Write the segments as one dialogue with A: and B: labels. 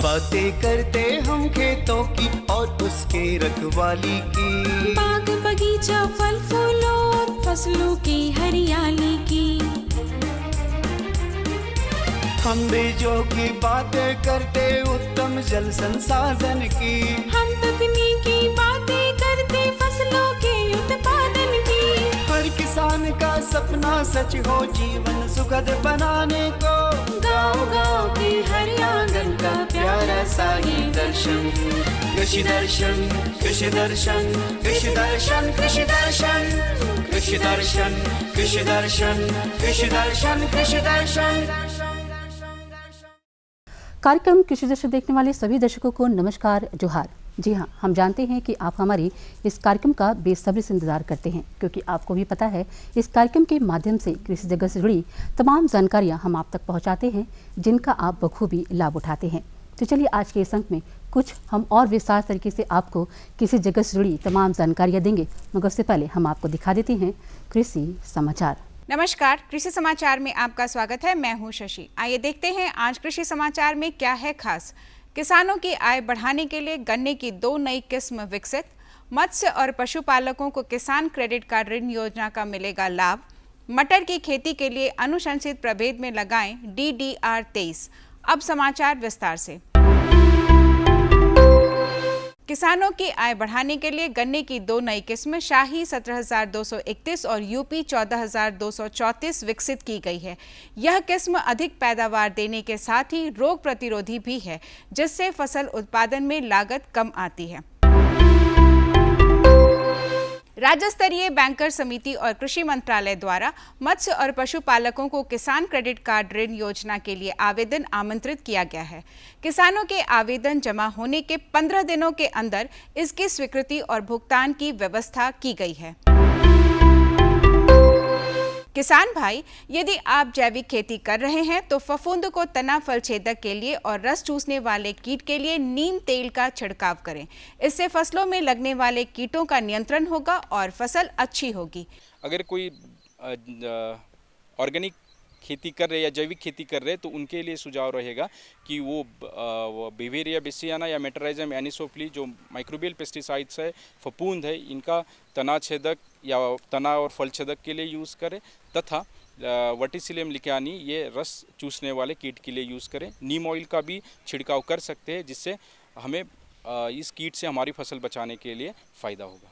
A: बातें करते हम खेतों की और उसके रखवाली की,
B: बाग बगीचा फल फूलों और फसलों की हरियाली की।
A: हम बीजों की बातें करते उत्तम जल संसाधन की,
B: हम तकनीकी बातें करते फसलों के उत्पादन की।
A: हर किसान का सपना सच हो जीवन सुखद बनाने को,
B: गाँव-गाँव के हर आंगन का प्यारा सा ये दर्शन।
A: कृषि दर्शन, कृषि दर्शन, कृषि दर्शन, कृषि दर्शन, कृषि दर्शन, कृषि दर्शन, कृषि दर्शन, कृषि दर्शन।
C: कार्यक्रम कृषि दर्शन देखने वाले सभी दर्शकों को नमस्कार, जोहार। जी हाँ, हम जानते हैं कि आप हमारी इस कार्यक्रम का बेसब्री से इंतजार करते हैं, क्योंकि आपको भी पता है इस कार्यक्रम के माध्यम से कृषि जगत से जुड़ी तमाम जानकारियाँ हम आप तक पहुँचाते हैं, जिनका आप बखूबी लाभ उठाते हैं। तो चलिए आज के इस अंक में कुछ हम और विस्तार तरीके से आपको कृषि जगत से जुड़ी तमाम जानकारियाँ देंगे, मगर उससे पहले हम आपको दिखा देते हैं कृषि समाचार।
D: नमस्कार, कृषि समाचार में आपका स्वागत है। मैं हूं शशि। आइए देखते हैं आज कृषि समाचार में क्या है खास। किसानों की आय बढ़ाने के लिए गन्ने की 2 नई किस्म विकसित। मत्स्य और पशुपालकों को किसान क्रेडिट कार्ड ऋण योजना का मिलेगा लाभ। मटर की खेती के लिए अनुशंसित प्रभेद में लगाएं DDR 23। अब समाचार विस्तार से। किसानों की आय बढ़ाने के लिए गन्ने की 2 नई किस्म शाही 17,231 और यूपी 14,234 विकसित की गई है। यह किस्म अधिक पैदावार देने के साथ ही रोग प्रतिरोधी भी है, जिससे फसल उत्पादन में लागत कम आती है। राज्य स्तरीय बैंकर समिति और कृषि मंत्रालय द्वारा मत्स्य और पशुपालकों को किसान क्रेडिट कार्ड ऋण योजना के लिए आवेदन आमंत्रित किया गया है। किसानों के आवेदन जमा होने के 15 दिनों के अंदर इसकी स्वीकृति और भुगतान की व्यवस्था की गई है। किसान भाई, यदि आप जैविक खेती कर रहे हैं तो फफूंद को तना फल छेदक के लिए और रस चूसने वाले कीट के लिए नीम तेल का छिड़काव करें। इससे फसलों में लगने वाले कीटों का नियंत्रण होगा और फसल अच्छी होगी।
E: अगर कोई ऑर्गेनिक खेती कर रहे या जैविक खेती कर रहे तो उनके लिए सुझाव रहेगा कि वो बिवेरिया बेसियाना या मेटराइजम एनिसोफ्ली जो माइक्रोबियल पेस्टिसाइड्स है, फफूंद है, इनका तना छेदक या तना और फल छेदक के लिए यूज़ करें, तथा वर्टिसिलियम लिकानी ये रस चूसने वाले कीट के लिए यूज़ करें। नीम ऑयल का भी छिड़काव कर सकते हैं, जिससे हमें इस कीट से हमारी फसल बचाने के लिए फ़ायदा होगा।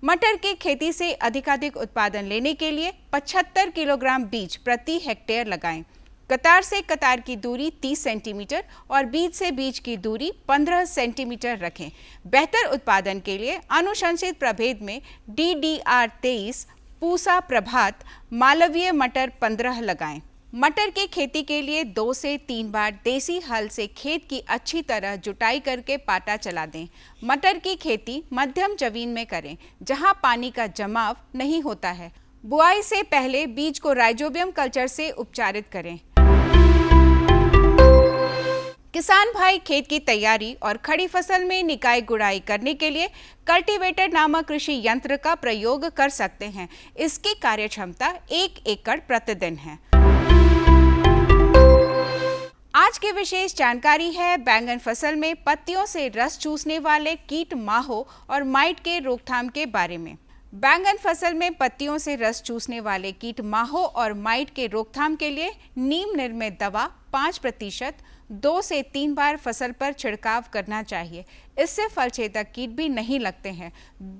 D: मटर की खेती से अधिकाधिक उत्पादन लेने के लिए 75 किलोग्राम बीज प्रति हेक्टेयर लगाएं। कतार से कतार की दूरी 30 सेंटीमीटर और बीज से बीज की दूरी 15 सेंटीमीटर रखें। बेहतर उत्पादन के लिए अनुशंसित प्रभेद में DDR 23, पूसा प्रभात, मालवीय मटर 15 लगाएं। मटर की खेती के लिए 2 से 3 बार देसी हल से खेत की अच्छी तरह जुताई करके पाटा चला दें। मटर की खेती मध्यम जमीन में करें, जहां पानी का जमाव नहीं होता है। बुआई से पहले बीज को राइजोबियम कल्चर से उपचारित करें। किसान भाई, खेत की तैयारी और खड़ी फसल में निकाई गुड़ाई करने के लिए कल्टीवेटर नामक कृषि यंत्र का प्रयोग कर सकते हैं। इसकी कार्यक्षमता 1 एकड़ प्रतिदिन है। आज की विशेष जानकारी है बैंगन फसल में पत्तियों से रस चूसने वाले कीट माहो और माइट के रोकथाम के बारे में। बैंगन फसल में पत्तियों से रस चूसने वाले कीट माहो और माइट के रोकथाम के लिए नीम निर्मित दवा 5% 2 से 3 बार फसल पर छिड़काव करना चाहिए। इससे फल छेदक कीट भी नहीं लगते हैं।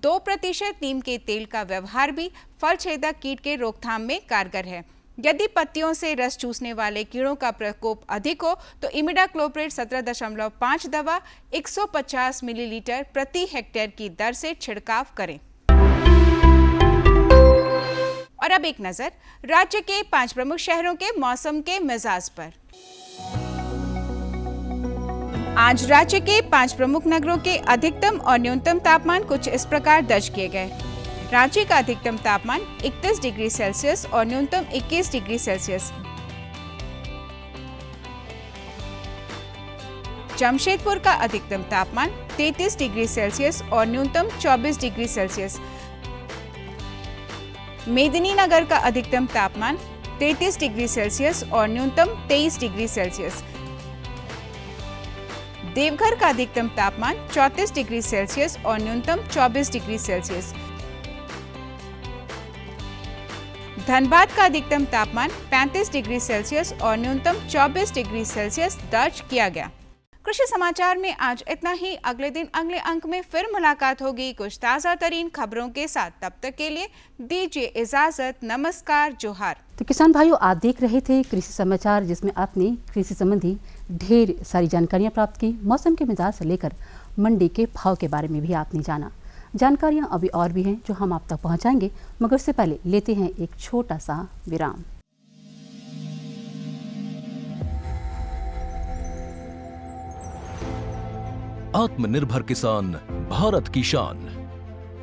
D: 2% नीम के तेल का व्यवहार भी फल छेदक कीट के रोकथाम में कारगर है। यदि पत्तियों से रस चूसने वाले कीड़ों का प्रकोप अधिक हो तो इमिडाक्लोप्रिड 17.5 दवा 150 मिलीलीटर प्रति हेक्टेयर की दर से छिड़काव करें। और अब एक नजर राज्य के 5 प्रमुख शहरों के मौसम के मिजाज पर। आज राज्य के 5 प्रमुख नगरों के अधिकतम और न्यूनतम तापमान कुछ इस प्रकार दर्ज किए गए। रांची का अधिकतम तापमान 31 डिग्री सेल्सियस और न्यूनतम 21 डिग्री सेल्सियस। जमशेदपुर का अधिकतम तापमान 33 डिग्री सेल्सियस और न्यूनतम 24 डिग्री सेल्सियस। मेदिनीनगर का अधिकतम तापमान 33 डिग्री सेल्सियस और न्यूनतम 23 डिग्री सेल्सियस। देवघर का अधिकतम तापमान 34 डिग्री सेल्सियस और न्यूनतम 24 डिग्री सेल्सियस। धनबाद का अधिकतम तापमान 35 डिग्री सेल्सियस और न्यूनतम 24 डिग्री सेल्सियस दर्ज किया गया। कृषि समाचार में आज इतना ही। अगले दिन अगले अंक में फिर मुलाकात होगी कुछ ताज़ा तरीन खबरों के साथ। तब तक के लिए दीजिए इजाजत। नमस्कार, जोहार।
C: तो किसान भाइयों, आप देख रहे थे कृषि समाचार, जिसमें आपने कृषि संबंधी ढेर सारी जानकारियां प्राप्त की। मौसम के मिजाज से लेकर मंडी के भाव के बारे में भी आपने जाना। जानकारियां अभी और भी हैं जो हम आप तक पहुंचाएंगे, मगर उससे पहले लेते हैं एक छोटा सा विराम।
F: आत्मनिर्भर किसान भारत की शान।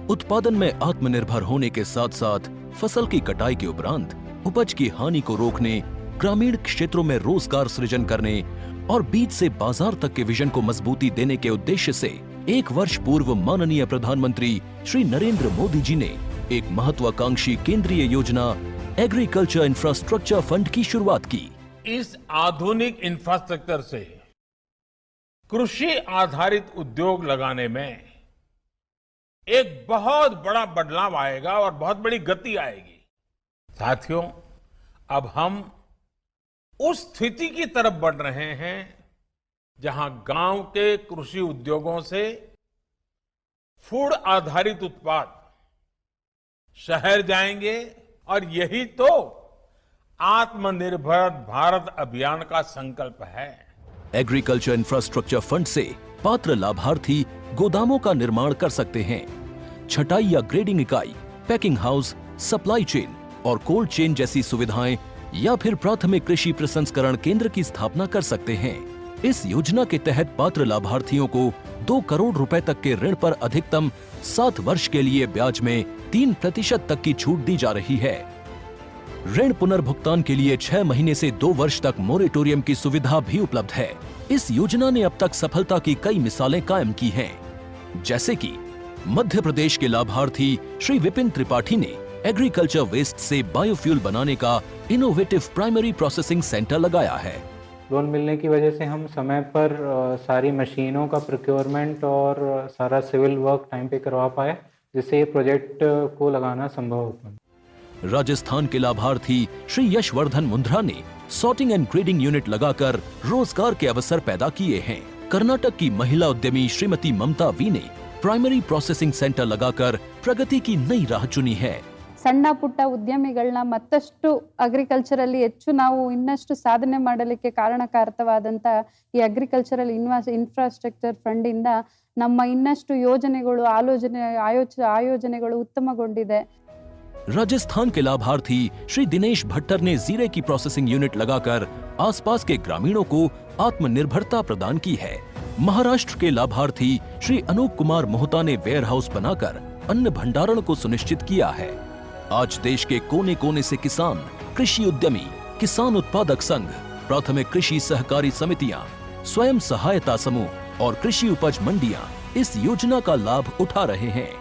F: उत्पादन में आत्मनिर्भर होने के साथ साथ फसल की कटाई के उपरांत उपज की हानि को रोकने, ग्रामीण क्षेत्रों में रोजगार सृजन करने और बीज से बाजार तक के विजन को मजबूती देने के उद्देश्य से 1 वर्ष पूर्व माननीय प्रधानमंत्री श्री नरेंद्र मोदी जी ने एक महत्वाकांक्षी केंद्रीय योजना एग्रीकल्चर इंफ्रास्ट्रक्चर फंड की शुरुआत की।
G: इस आधुनिक इंफ्रास्ट्रक्चर से कृषि आधारित उद्योग लगाने में एक बहुत बड़ा बदलाव आएगा और बहुत बड़ी गति आएगी। साथियों, अब हम उस स्थिति की तरफ बढ़ रहे हैं जहां गांव के कृषि उद्योगों से फूड आधारित उत्पाद शहर जाएंगे और यही तो आत्मनिर्भर भारत अभियान का संकल्प है।
F: एग्रीकल्चर इंफ्रास्ट्रक्चर फंड से पात्र लाभार्थी गोदामों का निर्माण कर सकते हैं, छटाई या ग्रेडिंग इकाई, पैकिंग हाउस, सप्लाई चेन और कोल्ड चेन जैसी सुविधाएं या फिर प्राथमिक कृषि प्रसंस्करण केंद्र की स्थापना कर सकते हैं। इस योजना के तहत पात्र लाभार्थियों को 2 करोड़ रुपए तक के ऋण पर अधिकतम 7 वर्ष के लिए ब्याज में 3% तक की छूट दी जा रही है। ऋण पुनर्भुगतान के लिए 6 महीने से 2 वर्ष तक मोरेटोरियम की सुविधा भी उपलब्ध है। इस योजना ने अब तक सफलता की कई मिसालें कायम की हैं, जैसे कि मध्य प्रदेश के लाभार्थी श्री विपिन त्रिपाठी ने एग्रीकल्चर वेस्ट से बायोफ्यूल बनाने का इनोवेटिव प्राइमरी प्रोसेसिंग सेंटर लगाया है।
H: लोन मिलने की वजह से हम समय पर सारी मशीनों का प्रोक्योरमेंट और सारा सिविल वर्क टाइम पे करवा पाए, जिससे ये प्रोजेक्ट को लगाना संभव हो पाया।
F: राजस्थान के लाभार्थी श्री यशवर्धन मुंद्रा ने सॉर्टिंग एंड ग्रेडिंग यूनिट लगाकर रोजगार के अवसर पैदा किए हैं। कर्नाटक की महिला उद्यमी श्रीमती ममता वी ने प्राइमरी प्रोसेसिंग सेंटर लगाकर प्रगति की नई राह चुनी है।
I: ಸಣ್ಣ ಪುಟ್ಟ ಉದ್ಯಮಿಗಳನ್ನ ಮತ್ತಷ್ಟು ಅಗ್ರಿಕಲ್ಚರಲ್ಲಿ ಹೆಚ್ಚು ನಾವು ಇನ್ನಷ್ಟು ಸಾಧನೆ ಮಾಡಲಿಕ್ಕೆ ಕಾರಣಕಾರಕವಾದಂತ ಈ ಅಗ್ರಿಕಲ್ಚರಲ್ ಇನ್ಫ್ರಾಸ್ಟ್ರಕ್ಚರ್ ಫಂಡ್ ಇಂದ ನಮ್ಮ ಇನ್ನಷ್ಟು ಯೋಜನೆಗಳು ಆಯೋಜನೆಗಳು ಉತ್ತಮಗೊಂಡಿದೆ।
F: राजस्थान के लाभार्थी श्री दिनेश भट्टर ने जीरे की प्रोसेसिंग यूनिट लगाकर आसपास के ग्रामीणों को आत्मनिर्भरता प्रदान की है। महाराष्ट्र के लाभार्थी श्री अनूप कुमार मोहता ने वेयर हाउस बनाकर अन्न भंडारण को सुनिश्चित किया है। आज देश के कोने कोने से किसान, कृषि उद्यमी, किसान उत्पादक संघ, प्राथमिक कृषि सहकारी समितियां, स्वयं सहायता समूह और कृषि उपज मंडियां इस योजना का लाभ उठा रहे हैं।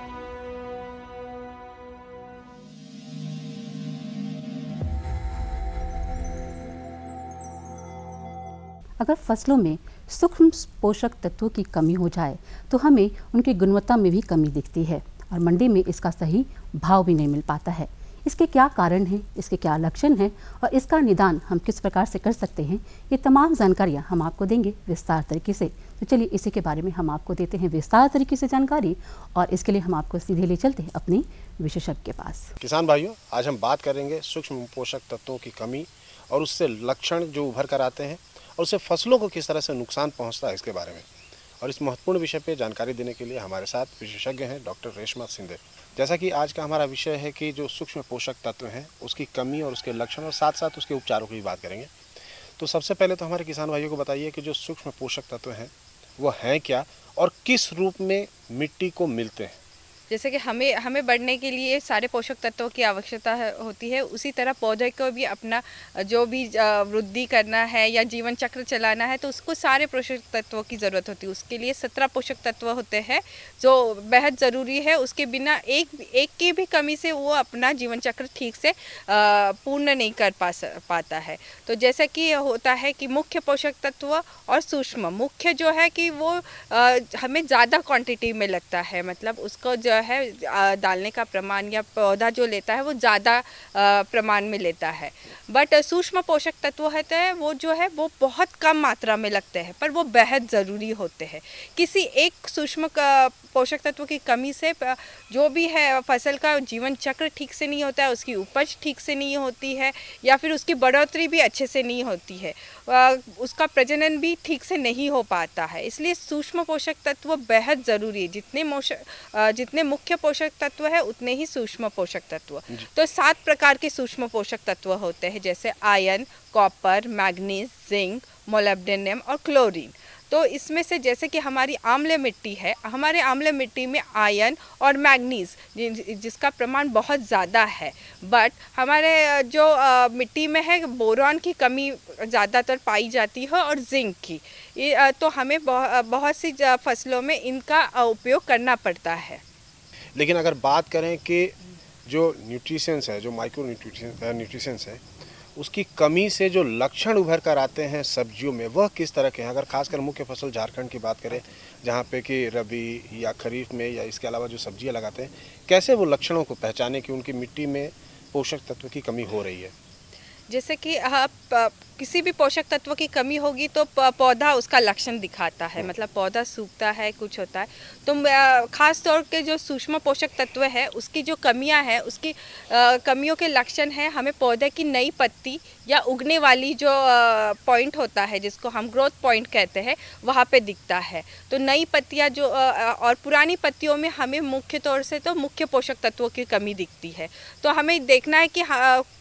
C: अगर फसलों में सूक्ष्म पोषक तत्वों की कमी हो जाए तो हमें उनकी गुणवत्ता में भी कमी दिखती है और मंडी में इसका सही भाव भी नहीं मिल पाता है। इसके क्या कारण हैं, इसके क्या लक्षण हैं और इसका निदान हम किस प्रकार से कर सकते हैं, ये तमाम जानकारियाँ हम आपको देंगे विस्तार तरीके से। तो चलिए इसी के बारे में हम आपको देते हैं विस्तार तरीके से जानकारी और इसके लिए हम आपको सीधे ले चलते हैं अपने विशेषज्ञ के पास।
J: किसान भाइयों, आज हम बात करेंगे सूक्ष्म पोषक तत्वों की कमी और उससे लक्षण जो उभर कर आते हैं और उससे फसलों को किस तरह से नुकसान पहुंचता है इसके बारे में। और इस महत्वपूर्ण विषय पे जानकारी देने के लिए हमारे साथ विशेषज्ञ हैं डॉक्टर रेशमा सिंधे। जैसा कि आज का हमारा विषय है कि जो सूक्ष्म पोषक तत्व हैं उसकी कमी और उसके लक्षण और साथ साथ उसके उपचारों की बात करेंगे। तो सबसे पहले तो हमारे किसान भाइयों को बताइए कि जो सूक्ष्म पोषक तत्व हैं वो हैं क्या और किस रूप में मिट्टी को मिलते हैं।
K: जैसे कि हमें बढ़ने के लिए सारे पोषक तत्वों की आवश्यकता होती है, उसी तरह पौधे को भी अपना जो भी वृद्धि करना है या जीवन चक्र चलाना है तो उसको सारे पोषक तत्वों की ज़रूरत होती है। उसके लिए 17 पोषक तत्व होते हैं जो बेहद ज़रूरी है। उसके बिना एक की भी कमी से वो अपना जीवन चक्र ठीक से पूर्ण नहीं कर पाता है। तो जैसा कि होता है कि मुख्य पोषक तत्व और सूक्ष्म, मुख्य जो है कि वो हमें ज़्यादा क्वांटिटी में लगता है, मतलब उसको जो है डालने का प्रमाण या पौधा जो लेता है वो ज़्यादा प्रमाण में लेता है। बट सूक्ष्म पोषक तत्व होते हैं वो जो है वो बहुत कम मात्रा में लगते हैं पर वो बेहद ज़रूरी होते हैं। किसी एक सूक्ष्म पोषक तत्व की कमी से जो भी है फसल का जीवन चक्र ठीक से नहीं होता है, उसकी उपज ठीक से नहीं होती है या फिर उसकी बढ़ोतरी भी अच्छे से नहीं होती है, उसका प्रजनन भी ठीक से नहीं हो पाता है। इसलिए सूक्ष्म पोषक तत्व बेहद ज़रूरी है। जितने मुख्य पोषक तत्व है उतने ही सूक्ष्म पोषक तत्व। तो 7 प्रकार के सूक्ष्म पोषक तत्व होते हैं, जैसे iron, copper, manganese, zinc, molybdenum और क्लोरीन। तो इसमें से जैसे कि हमारी आम्ल मिट्टी है, हमारे आम्ल मिट्टी में आयरन और मैग्नीज जिसका प्रमाण बहुत ज़्यादा है, बट हमारे जो मिट्टी में है बोरॉन की कमी ज़्यादातर पाई जाती है और जिंक की। तो हमें बहुत सी फसलों में इनका उपयोग करना पड़ता है।
J: लेकिन अगर बात करें कि जो न्यूट्रिशंस है, जो माइक्रो न्यूट्रिशंस है, उसकी कमी से जो लक्षण उभर कर आते हैं सब्जियों में, वह किस तरह के हैं? अगर खासकर मुख्य फसल झारखंड की बात करें, जहाँ पे कि रबी या खरीफ में या इसके अलावा जो सब्जियां लगाते हैं, कैसे वो लक्षणों को पहचाने कि उनकी मिट्टी में पोषक तत्व की कमी हो रही है?
K: जैसे कि किसी भी पोषक तत्व की कमी होगी तो पौधा उसका लक्षण दिखाता है, मतलब पौधा सूखता है, कुछ होता है। तो ख़ास तौर के जो सूक्ष्म पोषक तत्व है उसकी जो कमियां हैं, उसकी कमियों के लक्षण हैं हमें पौधे की नई पत्ती या उगने वाली जो पॉइंट होता है जिसको हम ग्रोथ पॉइंट कहते हैं, वहाँ पे दिखता है। तो नई पत्तियाँ जो और पुरानी पत्तियों में हमें मुख्य तौर से तो मुख्य पोषक तत्वों की कमी दिखती है। तो हमें देखना है कि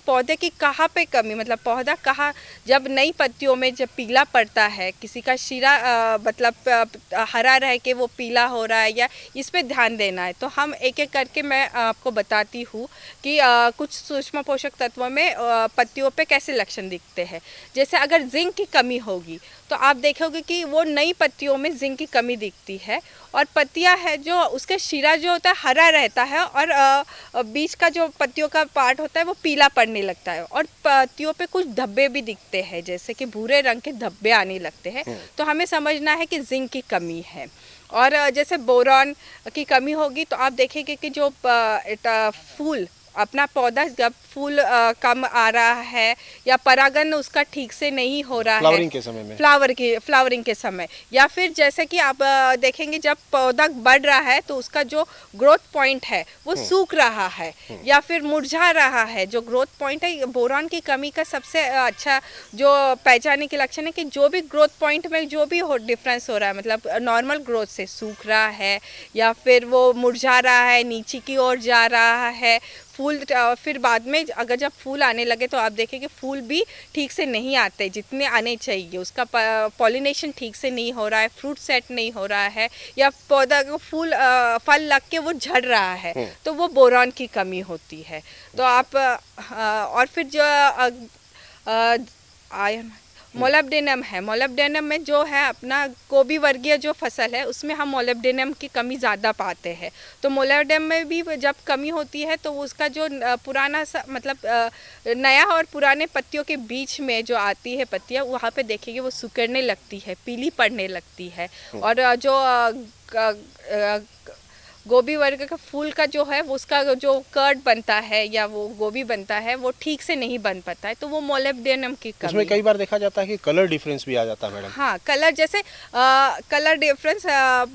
K: पौधे की कहाँ पे कमी, मतलब पौधा कहाँ, जब नई पत्तियों में जब पीला पड़ता है, किसी का शीरा मतलब हरा रह के वो पीला हो रहा है, या इस पे ध्यान देना है। तो हम एक एक करके मैं आपको बताती हूँ कि कुछ सूक्ष्म पोषक तत्वों में पत्तियों पे कैसे लक्षण दिखते हैं। जैसे अगर जिंक की कमी होगी तो आप देखोगे कि वो नई पत्तियों में जिंक की कमी दिखती है, और पत्तियां है जो उसके शीरा जो होता है हरा रहता है और बीच का जो पत्तियों का पार्ट होता है वो पीला पड़ने लगता है, और पत्तियों पे कुछ धब्बे भी दिखते हैं, जैसे कि भूरे रंग के धब्बे आने लगते हैं। तो हमें समझना है कि जिंक की कमी है। और जैसे बोरॉन की कमी होगी तो आप देखेंगे कि जो फूल अपना पौधा जब फूल कम आ रहा है या परागण उसका ठीक से नहीं हो रहा
J: फ्लावरिंग के समय में,
K: फ्लावरिंग के समय, या फिर जैसे कि आप देखेंगे जब पौधा बढ़ रहा है तो उसका जो ग्रोथ पॉइंट है वो सूख रहा है या फिर मुरझा रहा है। जो ग्रोथ पॉइंट है, बोरॉन की कमी का सबसे अच्छा जो पहचाने के लक्षण है कि जो भी ग्रोथ पॉइंट में जो भी डिफरेंस हो रहा है, मतलब नॉर्मल ग्रोथ से सूख रहा है या फिर वो मुरझा रहा है, नीचे की ओर जा रहा है फूल, फिर बाद में अगर जब फूल आने लगे तो आप देखें कि फूल भी ठीक से नहीं आते जितने आने चाहिए, उसका पॉलिनेशन ठीक से नहीं हो रहा है, फ्रूट सेट नहीं हो रहा है, या पौधा को फल लग के वो झड़ रहा है, तो वो बोरॉन की कमी होती है। तो आप और फिर जो आयरन मोलिब्डेनम है, मोलिब्डेनम में जो है अपना गोभी वर्गीय जो फसल है उसमें हम मोलिब्डेनम की कमी ज़्यादा पाते हैं। तो मोलिब्डेनम में भी जब कमी होती है तो उसका जो पुराना मतलब नया और पुराने पत्तियों के बीच में जो आती है पत्तियाँ, वहाँ पे देखेंगे वो सुकड़ने लगती है, पीली पड़ने लगती है, और जो गोभी वर्ग का फूल का जो है वो उसका जो कर्ड बनता है या वो गोभी बनता है वो ठीक से नहीं बन पाता है, तो वो मोलिब्डेनम की कमी।
J: उसमें कई बार देखा जाता है कि कलर डिफरेंस भी आ जाता है मैडम।
K: हाँ, कलर जैसे कलर डिफरेंस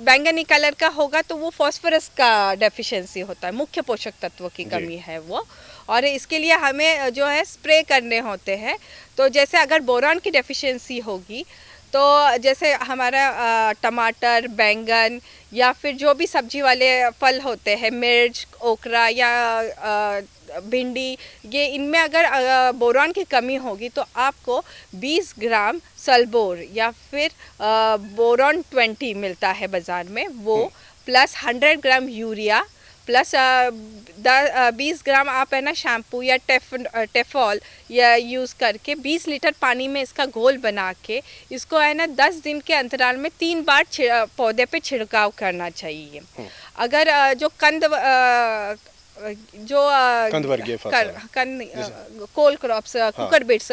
K: बैंगनी कलर का होगा तो वो फास्फोरस का डेफिशिएंसी होता है, मुख्य पोषक तत्व की कमी है वो, और इसके लिए हमें जो है स्प्रे करने होते हैं। तो जैसे अगर बोरॉन की डेफिशिएंसी होगी तो जैसे हमारा टमाटर, बैंगन या फिर जो भी सब्जी वाले फल होते हैं, मिर्च, ओकरा या भिंडी, ये इनमें अगर बोरॉन की कमी होगी तो आपको 20 ग्राम सल्बोर या फिर बोरॉन 20 मिलता है बाज़ार में, वो प्लस 100 ग्राम यूरिया प्लस 20 ग्राम आप है ना शैम्पू या टेफॉल या यूज़ करके 20 लीटर पानी में इसका घोल बना के इसको है ना 10 दिन के अंतराल में 3 बार पौधे पे छिड़काव करना चाहिए। अगर जो
J: कंदवर्गीय फसल
K: cole crops, cucurbits,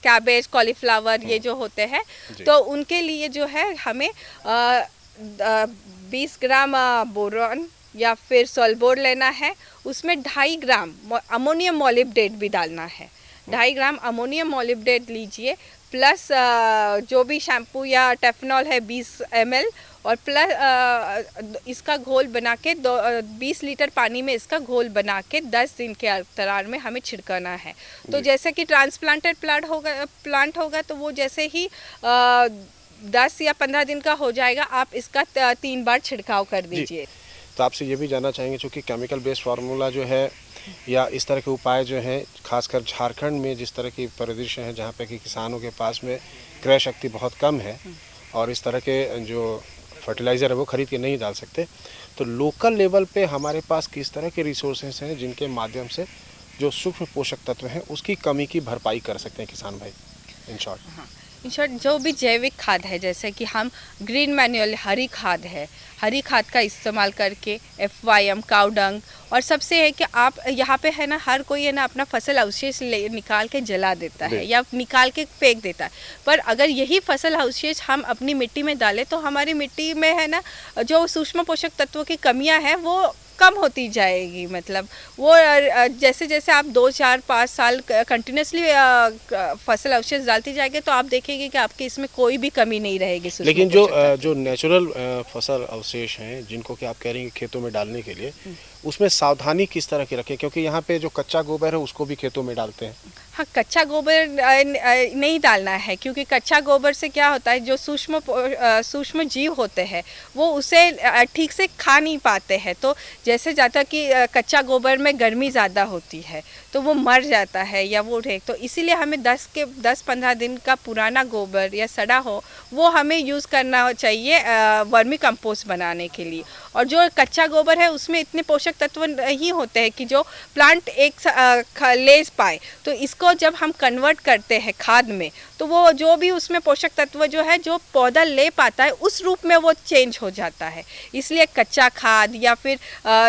K: cabbage, cauliflower ये जो होते हैं तो उनके लिए जो है हमें 20 ग्राम बोरॉन या फिर सॉल्बोर लेना है, उसमें 2.5 ग्राम अमोनियम मॉलिब्डेट भी डालना है। 2.5 ग्राम अमोनियम मॉलिब्डेट लीजिए, प्लस जो भी शैम्पू या टेफनॉल है 20 ml, और प्लस इसका घोल बना के 20 लीटर पानी में इसका घोल बना के 10 दिन के अंतराल में हमें छिड़काना है। तो जैसे कि ट्रांसप्लांटेड प्लांट होगा तो वो जैसे ही 10 या 15 दिन का हो जाएगा, आप इसका 3 बार छिड़काव कर दीजिए।
J: तो आपसे ये भी जानना चाहेंगे, चूँकि केमिकल बेस्ड फार्मूला जो है या इस तरह के उपाय जो हैं, खासकर झारखंड में जिस तरह की परिदृश्य है जहाँ पे कि किसानों के पास में क्रय शक्ति बहुत कम है और इस तरह के जो फर्टिलाइज़र है वो खरीद के नहीं डाल सकते, तो लोकल लेवल पे हमारे पास किस तरह के रिसोर्सेज हैं जिनके माध्यम से जो सूक्ष्म पोषक तत्व हैं उसकी कमी की भरपाई कर सकते हैं किसान भाई? इन शॉर्ट
K: जो भी जैविक खाद है, जैसे कि हम ग्रीन मैन्यूअल हरी खाद है, हरी खाद का इस्तेमाल करके FYM, काऊ डंग, और सबसे है कि आप यहाँ पे है ना हर कोई है ना अपना फसल अवशेष निकाल के जला देता है या निकाल के फेंक देता है, पर अगर यही फसल अवशेष हम अपनी मिट्टी में डालें तो हमारी मिट्टी में है ना जो सूक्ष्म पोषक तत्वों की कमियाँ हैं वो कम होती जाएगी। मतलब वो जैसे जैसे आप 2, 4, 5 साल कंटिन्यूसली फसल अवशेष डालती जाएंगे तो आप देखेंगे कि आपके इसमें कोई भी कमी नहीं रहेगी।
J: लेकिन जो नेचुरल फसल अवशेष हैं जिनको कि आप कह रही हैं खेतों में डालने के लिए, उसमें सावधानी किस तरह की रखें? क्योंकि यहाँ पे जो कच्चा गोबर है उसको भी खेतों में डालते हैं।
K: हाँ, कच्चा गोबर नहीं डालना है, क्योंकि कच्चा गोबर से क्या होता है, जो सूक्ष्म जीव होते हैं वो उसे ठीक से खा नहीं पाते हैं। तो जैसे जाता कि कच्चा गोबर में गर्मी ज़्यादा होती है तो वो मर जाता है या वो तो इसीलिए हमें 10-15 दिन का पुराना गोबर या सड़ा हो वो हमें यूज़ करना चाहिए वर्मी कंपोस्ट बनाने के लिए। और जो कच्चा गोबर है उसमें इतने पोषक तत्व नहीं होते हैं कि जो प्लांट ले पाए, तो इसको जब हम कन्वर्ट करते हैं खाद में तो वो जो भी उसमें पोषक तत्व जो है जो पौधा ले पाता है उस रूप में वो चेंज हो जाता है। इसलिए कच्चा खाद या फिर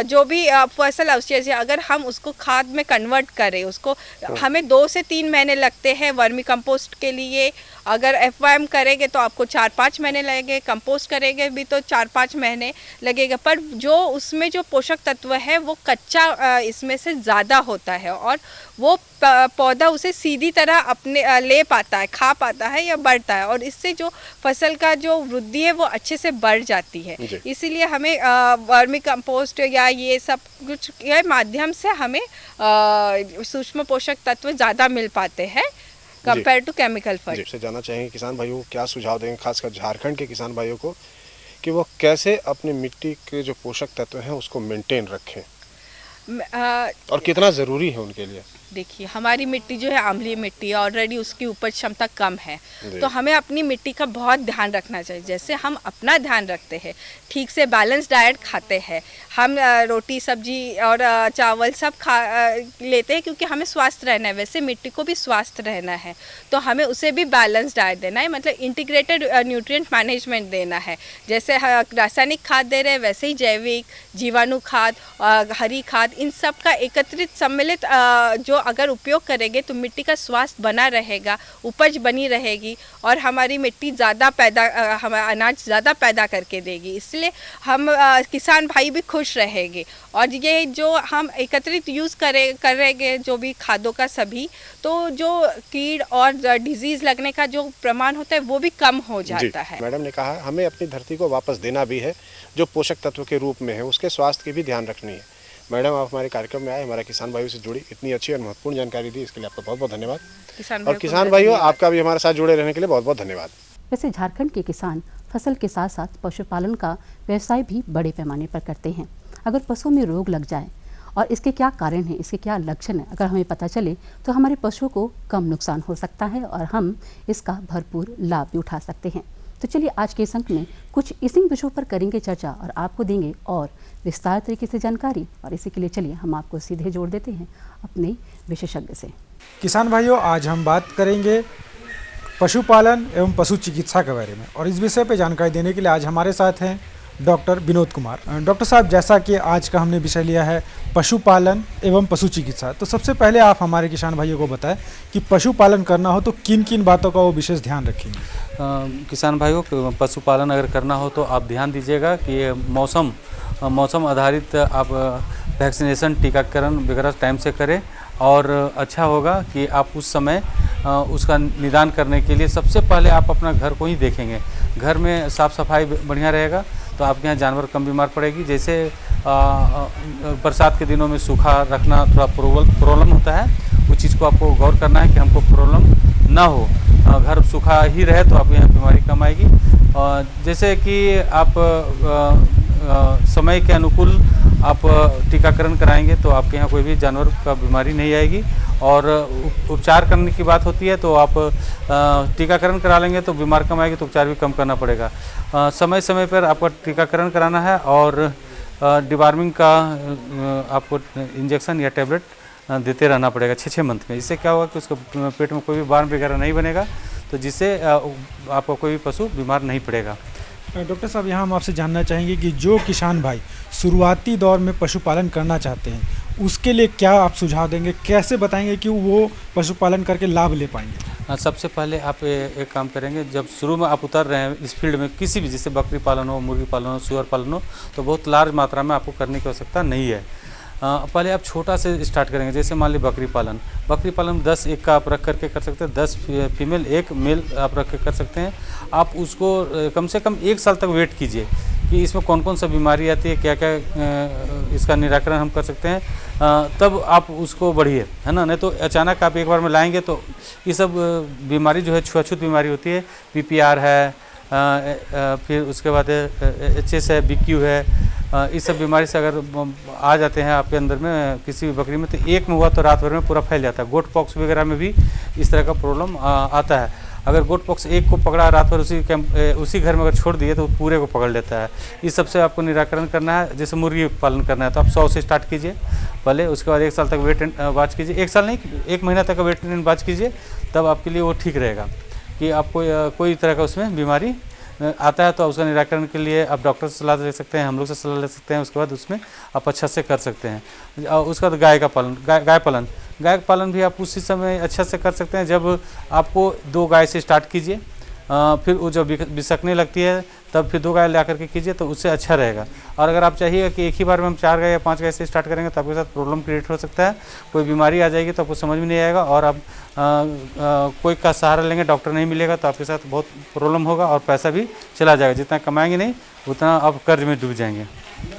K: जो भी फसल अवशेष है अगर हम उसको खाद में कन्वर्ट करें, उसको हमें 2 से 3 महीने लगते हैं वर्मी कंपोस्ट के लिए। अगर FYM करेंगे तो आपको 4-5 महीने लगेंगे, कंपोस्ट करेंगे भी तो 4-5 महीने लगेगा, पर जो उसमें जो पोषक तत्व है वो कच्चा इसमें से ज़्यादा होता है और वो पौधा उसे सीधी तरह अपने ले पाता है, खा पाता है या बढ़ता है, और इससे जो फसल का जो वृद्धि है वो अच्छे से बढ़ जाती है। इसीलिए हमें वर्मी कंपोस्ट या ये सब कुछ के माध्यम से हमें सूक्ष्म पोषक तत्व ज़्यादा मिल पाते हैं कंपेयर टू केमिकल फर्टिलाइजर।
J: से जानना चाहेंगे किसान भाइयों को क्या सुझाव देंगे, खासकर झारखंड के किसान भाइयों को, कि वो कैसे अपनी मिट्टी के जो पोषक तत्व हैं उसको मेंटेन रखें और कितना ज़रूरी है उनके लिए?
K: देखिए, हमारी मिट्टी जो है अम्लीय मिट्टी है, ऑलरेडी उसकी उपज क्षमता कम है, तो हमें अपनी मिट्टी का बहुत ध्यान रखना चाहिए। जैसे हम अपना ध्यान रखते हैं, ठीक से बैलेंस डाइट खाते हैं, हम रोटी सब्जी और चावल सब लेते हैं क्योंकि हमें स्वस्थ रहना है, वैसे मिट्टी को भी स्वस्थ रहना है, तो हमें उसे भी बैलेंस डाइट देना है, मतलब इंटीग्रेटेड न्यूट्रिएंट मैनेजमेंट देना है। जैसे रासायनिक खाद दे रहे हैं वैसे ही जैविक, जीवाणु खाद, हरी खाद, इन सब का एकत्रित सम्मिलित जो अगर उपयोग करेंगे तो मिट्टी का स्वास्थ्य बना रहेगा, उपज बनी रहेगी और हमारी मिट्टी ज़्यादा अनाज ज़्यादा पैदा करके देगी। इसलिए हम किसान भाई भी खुश रहेंगे और ये जो हम एकत्रित यूज़ करेंगे जो भी खादों का सभी, तो जो कीड़ और डिजीज़ लगने का जो प्रमाण होता है वो भी कम हो जाता है।
J: मैडम ने कहा हमें अपनी धरती को वापस देना भी है जो पोषक तत्व के रूप में है, उसके स्वास्थ्य की भी ध्यान रखनी है। मैडम, आप हमारे कार्यक्रम में आए, हमारे किसान भाइयों से जुड़ी इतनी अच्छी और महत्वपूर्ण जानकारी दी, इसके लिए आपका बहुत बहुत धन्यवाद। और किसान भाइयों, आपका भी हमारे साथ जुड़े रहने के लिए बहुत बहुत धन्यवाद।
C: वैसे झारखंड के किसान फसल के साथ साथ पशुपालन का व्यवसाय भी बड़े पैमाने पर करते हैं। अगर पशुओं में रोग लग जाए और इसके क्या कारण हैं, इसके क्या लक्षण हैं, अगर हमें पता चले तो हमारे पशुओं को कम नुकसान हो सकता है और हम इसका भरपूर लाभ भी उठा सकते हैं। तो चलिए आज के इस अंक में कुछ इसी विषयों पर करेंगे चर्चा और आपको देंगे और विस्तार तरीके से जानकारी। और इसी के लिए चलिए हम आपको सीधे जोड़ देते हैं अपने विशेषज्ञ से।
L: किसान भाइयों, आज हम बात करेंगे पशुपालन एवं पशु चिकित्सा के बारे में, और इस विषय पर जानकारी देने के लिए आज हमारे साथ हैं डॉक्टर विनोद कुमार। डॉक्टर साहब, जैसा कि आज का हमने विषय लिया है पशुपालन एवं पशु चिकित्सा, तो सबसे पहले आप हमारे किसान भाइयों को बताएं कि पशुपालन करना हो तो किन किन बातों का वो विशेष ध्यान रखेंगे।
M: किसान भाइयों, पशुपालन अगर करना हो तो आप ध्यान दीजिएगा कि मौसम आधारित आप वैक्सीनेशन टीकाकरण वगैरह टाइम से करें, और अच्छा होगा कि आप उस समय उसका निदान करने के लिए सबसे पहले आप अपना घर को ही देखेंगे। घर में साफ़ सफाई बढ़िया रहेगा तो आपके यहाँ जानवर कम बीमार पड़ेगी। जैसे बरसात के दिनों में सूखा रखना थोड़ा प्रॉब्लम होता है, उस चीज़ को आपको गौर करना है कि हमको प्रॉब्लम ना हो, घर सूखा ही रहे तो आपके यहाँ बीमारी कम आएगी। जैसे कि आप समय के अनुकूल आप टीकाकरण कराएंगे तो आपके यहाँ कोई भी जानवर का बीमारी नहीं आएगी। और उपचार करने की बात होती है तो आप टीकाकरण करा लेंगे तो बीमार कम आएगी, तो उपचार भी कम करना पड़ेगा। समय समय पर आपको टीकाकरण कराना है, और डिवार्मिंग का आपको इंजेक्शन या टैबलेट देते रहना पड़ेगा 6-6 मंथ में। इससे क्या होगा कि उसके पेट में कोई भी बार्म वगैरह नहीं बनेगा, तो जिससे आपका कोई भी पशु बीमार नहीं पड़ेगा।
L: डॉक्टर साहब, यहाँ हम आपसे जानना चाहेंगे कि जो किसान भाई शुरुआती दौर में पशुपालन करना चाहते हैं उसके लिए क्या आप सुझाव देंगे, कैसे बताएंगे कि वो पशुपालन करके लाभ ले पाएंगे?
M: सबसे पहले आप एक काम करेंगे, जब शुरू में आप उतर रहे हैं इस फील्ड में किसी भी, जैसे बकरी पालन हो, मुर्गी पालन हो, सुअर पालन हो, तो बहुत लार्ज मात्रा में आपको करने की आवश्यकता नहीं है। पहले आप छोटा से स्टार्ट करेंगे। जैसे मान ली बकरी पालन 10 एक का आप रख करके कर सकते हैं, 10 फीमेल 1 मेल आप रख के कर सकते हैं। आप उसको कम से कम 1 साल तक वेट कीजिए कि इसमें कौन कौन सा बीमारी आती है, क्या क्या इसका निराकरण हम कर सकते हैं, तब आप उसको बढ़िए, है ना। नहीं तो अचानक आप एक बार में लाएंगे तो ये सब बीमारी जो है छुआछूत बीमारी होती है, PPR है, फिर उसके बाद HS है, BQ है, इस सब बीमारी से अगर आ जाते हैं आपके अंदर में किसी भी बकरी में, तो एक में हुआ तो रात भर में पूरा फैल जाता है। गोट पॉक्स वगैरह में भी इस तरह का प्रॉब्लम आता है। अगर गोट पॉक्स एक को पकड़ा रात भर उसी घर में अगर छोड़ दिए तो पूरे को पकड़ लेता है। इस सबसे आपको निराकरण करना है। जैसे मुर्गी पालन करना है तो आप 100 से स्टार्ट कीजिए पहले, उसके बाद 1 साल तक वेट एंड वॉच कीजिए। 1 साल नहीं, 1 महीना तक वेट एंड वॉच कीजिए, तब आपके लिए वो ठीक रहेगा कि आपको कोई तरह का उसमें बीमारी आता है तो उसका निराकरण के लिए आप डॉक्टर से सलाह ले सकते हैं, हम लोग से सलाह ले सकते हैं। उसके बाद उसमें आप अच्छा से कर सकते हैं। उसके बाद गाय पालन भी आप उसी समय अच्छा से कर सकते हैं जब आपको 2 गाय से स्टार्ट कीजिए, फिर वो जब बिसकने लगती है तब फिर 2 गाय ला करके कीजिए तो उससे अच्छा रहेगा। और अगर आप चाहिए कि एक ही बार में हम 4 गाय या 5 गाय से स्टार्ट करेंगे तो आपके साथ प्रॉब्लम क्रिएट हो सकता है, कोई बीमारी आ जाएगी तो आपको समझ में नहीं आएगा, और आप कोई का सहारा लेंगे, डॉक्टर नहीं मिलेगा तो आपके साथ बहुत प्रॉब्लम होगा और पैसा भी चला जाएगा। जितना कमाएंगे नहीं उतना आप कर्ज में डूब जाएंगे।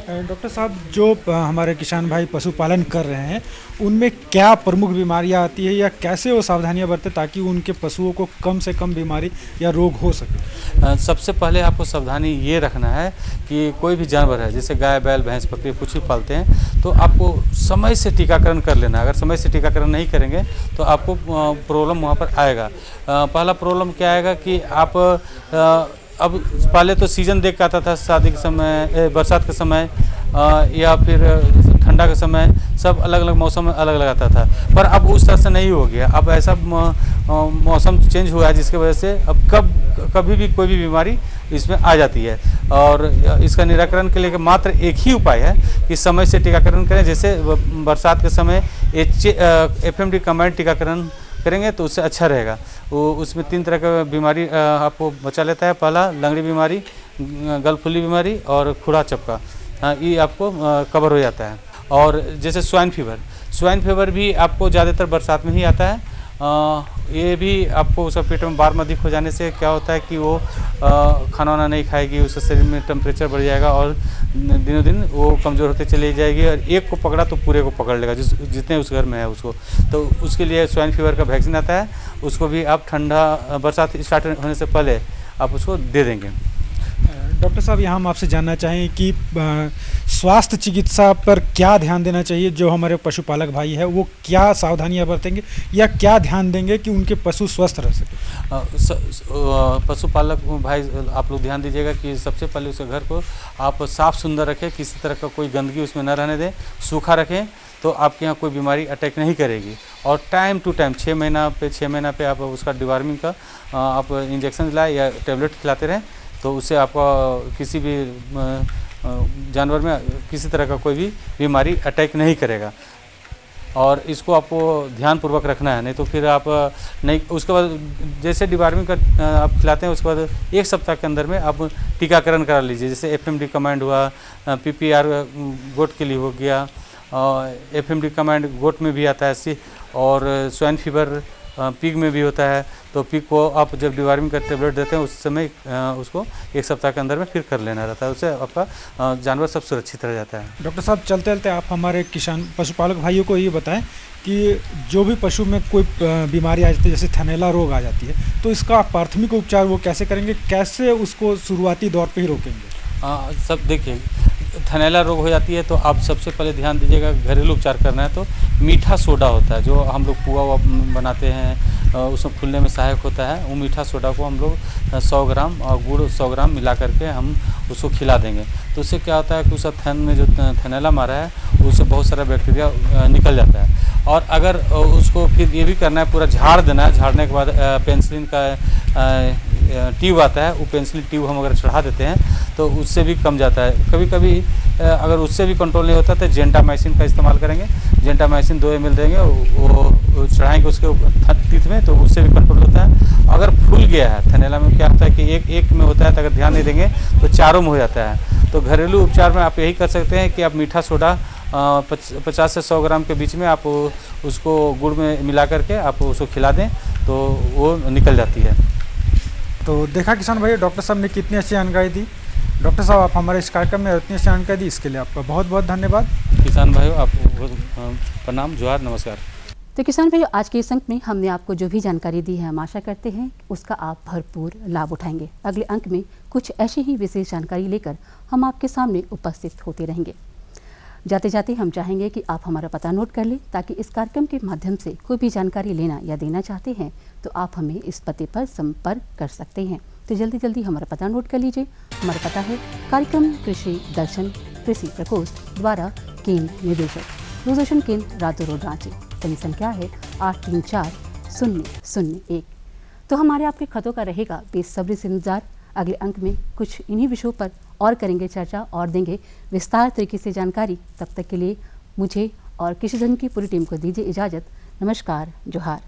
L: डॉक्टर साहब, जो हमारे किसान भाई पशुपालन कर रहे हैं उनमें क्या प्रमुख बीमारियां आती है या कैसे वो सावधानियां बरतें ताकि उनके पशुओं को कम से कम बीमारी या रोग हो सके?
M: सबसे पहले आपको सावधानी ये रखना है कि कोई भी जानवर है, जैसे गाय, बैल, भैंस, बकरी कुछ भी पालते हैं तो आपको समय से टीकाकरण कर लेना है। अगर समय से टीकाकरण नहीं करेंगे तो आपको प्रॉब्लम वहाँ पर आएगा। पहला प्रॉब्लम क्या आएगा कि आप अब पहले तो सीज़न देख के आता था, शादी के समय, बरसात के समय या फिर ठंडा के समय, सब अलग अलग मौसम में अलग अलग आता था। पर अब उस तरह से नहीं हो गया। अब ऐसा मौसम चेंज हुआ है जिसकी वजह से अब कभी भी कोई भी बीमारी इसमें आ जाती है। और इसका निराकरण के लिए मात्र एक ही उपाय है कि समय से टीकाकरण करें। जैसे बरसात के समय FMD कंबाइंड टीकाकरण करेंगे तो उससे अच्छा रहेगा। वो उसमें 3 तरह का बीमारी आपको बचा लेता है। पहला लंगड़ी बीमारी, गलफुली बीमारी और खुरा चपका, ये आपको कवर हो जाता है। और जैसे स्वाइन फीवर भी आपको ज़्यादातर बरसात में ही आता है। ये भी आपको उसका पेट में बार अधिक हो जाने से क्या होता है कि वो खाना वाना नहीं खाएगी, उसके शरीर में टेम्परेचर बढ़ जाएगा और दिनों दिन वो कमज़ोर होते चली जाएगी। और एक को पकड़ा तो पूरे को पकड़ लेगा, जितने उस घर में है उसको। तो उसके लिए स्वाइन फीवर का वैक्सीन आता है, उसको भी आप ठंडा बरसात स्टार्ट होने से पहले आप उसको दे देंगे।
L: डॉक्टर साहब, यहाँ हम आपसे जानना चाहें कि स्वास्थ्य चिकित्सा पर क्या ध्यान देना चाहिए। जो हमारे पशुपालक भाई है वो क्या सावधानियाँ बरतेंगे या क्या ध्यान देंगे कि उनके पशु स्वस्थ रह सके।
M: पशुपालक भाई आप लोग ध्यान दीजिएगा कि सबसे पहले उसके घर को आप साफ़ सुंदर रखें, किसी तरह का कोई गंदगी उसमें न रहने दें, सूखा रखें, तो आपके यहाँ कोई बीमारी अटैक नहीं करेगी। और टाइम टू टाइम 6 महीना पे आप उसका डिवार्मिंग का आप इंजेक्शन दिलाएं या टेबलेट खिलाते रहें, तो उससे आपका किसी भी जानवर में किसी तरह का कोई भी बीमारी अटैक नहीं करेगा। और इसको आपको ध्यानपूर्वक रखना है, नहीं तो फिर आप नहीं, उसके बाद जैसे डिवार्मिंग का आप खिलाते हैं उसके बाद 1 सप्ताह के अंदर में आप टीकाकरण करा लीजिए। जैसे FMD कमांड हुआ, PPR गोट के लिए हो गया, FMD कमांड गोट में भी आता है, और स्वाइन फीवर पिग में भी होता है। तो पिग को आप जब डिवार्मिंग का टेबलेट देते हैं उस समय उसको 1 सप्ताह के अंदर में फिर कर लेना रहता है, उससे आपका जानवर सब सुरक्षित रह जाता है।
L: डॉक्टर साहब, चलते चलते आप हमारे किसान पशुपालक भाइयों को ये बताएं कि जो भी पशु में कोई बीमारी आ जाती है, जैसे थनैला रोग आ जाती है, तो इसका प्राथमिक उपचार वो कैसे करेंगे, कैसे उसको शुरुआती दौर पर ही रोकेंगे।
M: सब देखिए, थनैला रोग हो जाती है तो आप सबसे पहले ध्यान दीजिएगा, घरेलू उपचार करना है तो मीठा सोडा होता है, जो हम लोग पुआ बनाते हैं उसमें फूलने में सहायक होता है। वो मीठा सोडा को हम लोग 100 ग्राम और गुड़ 100 ग्राम मिला करके हम उसको खिला देंगे, तो उससे क्या होता है कि उस थन में जो थनैला मारा है उससे बहुत सारा बैक्टीरिया निकल जाता है। और अगर उसको फिर ये भी करना है, पूरा झाड़ देना है, झाड़ने के बाद पेंसिलिन का ट्यूब आता है, वो पेंसिलिन ट्यूब हम अगर चढ़ा देते हैं तो उससे भी कम जाता है। कभी कभी अगर उससे भी कंट्रोल नहीं होता तो जेंटामाइसिन का इस्तेमाल करेंगे, जेंटामाइसिन 2 ml देंगे, वो चढ़ाएंगे उसके टीथ में, तो उससे भी कंट्रोल होता है। अगर फूल गया है थनैला में, क्या होता है कि एक में होता है, तो अगर ध्यान नहीं देंगे तो चारों में हो जाता है। तो घरेलू उपचार में आप यही कर सकते हैं कि आप मीठा सोडा 50 से 100 ग्राम के बीच में आप उसको गुड़ में मिला करके आप उसको खिला दें तो वो निकल जाती है।
L: तो देखा किसान भाई, डॉक्टर साहब ने कितनी अच्छी जानकारी दी। डॉक्टर साहब, आप हमारे इस कार्यक्रम में इतनी अच्छी जानकारी दी, इसके लिए आपका बहुत बहुत धन्यवाद।
M: किसान भाइयों, आपको प्रणाम, जोहार, नमस्कार।
C: तो किसान भाइयों, आज के इस अंक में हमने आपको जो भी जानकारी दी है, हम आशा करते हैं उसका आप भरपूर लाभ उठाएंगे। अगले अंक में कुछ ऐसी ही विशेष जानकारी लेकर हम आपके सामने उपस्थित होते रहेंगे। जाते जाते हम चाहेंगे कि आप हमारा पता नोट कर लें, ताकि इस कार्यक्रम के माध्यम से कोई भी जानकारी लेना या देना चाहते हैं तो आप हमें इस पते पर संपर्क कर सकते हैं। तो जल्दी जल्दी हमारा पता नोट कर लीजिए। हमारा पता है कार्यक्रम कृषि दर्शन, कृषि प्रकोष्ठ द्वारा केंद्र निदेशक, दूरदर्शन केंद्र रातू रोड, रांची। टेलीफोन संख्या है 834-001। तो हमारे आपके खतों का रहेगा बेसब्री से इंतजार। अगले अंक में कुछ इन्हीं विषयों पर और करेंगे चर्चा और देंगे विस्तार तरीके से जानकारी। तब तक के लिए मुझे और कृषि धन की पूरी टीम को दीजिए इजाज़त। नमस्कार, जोहार।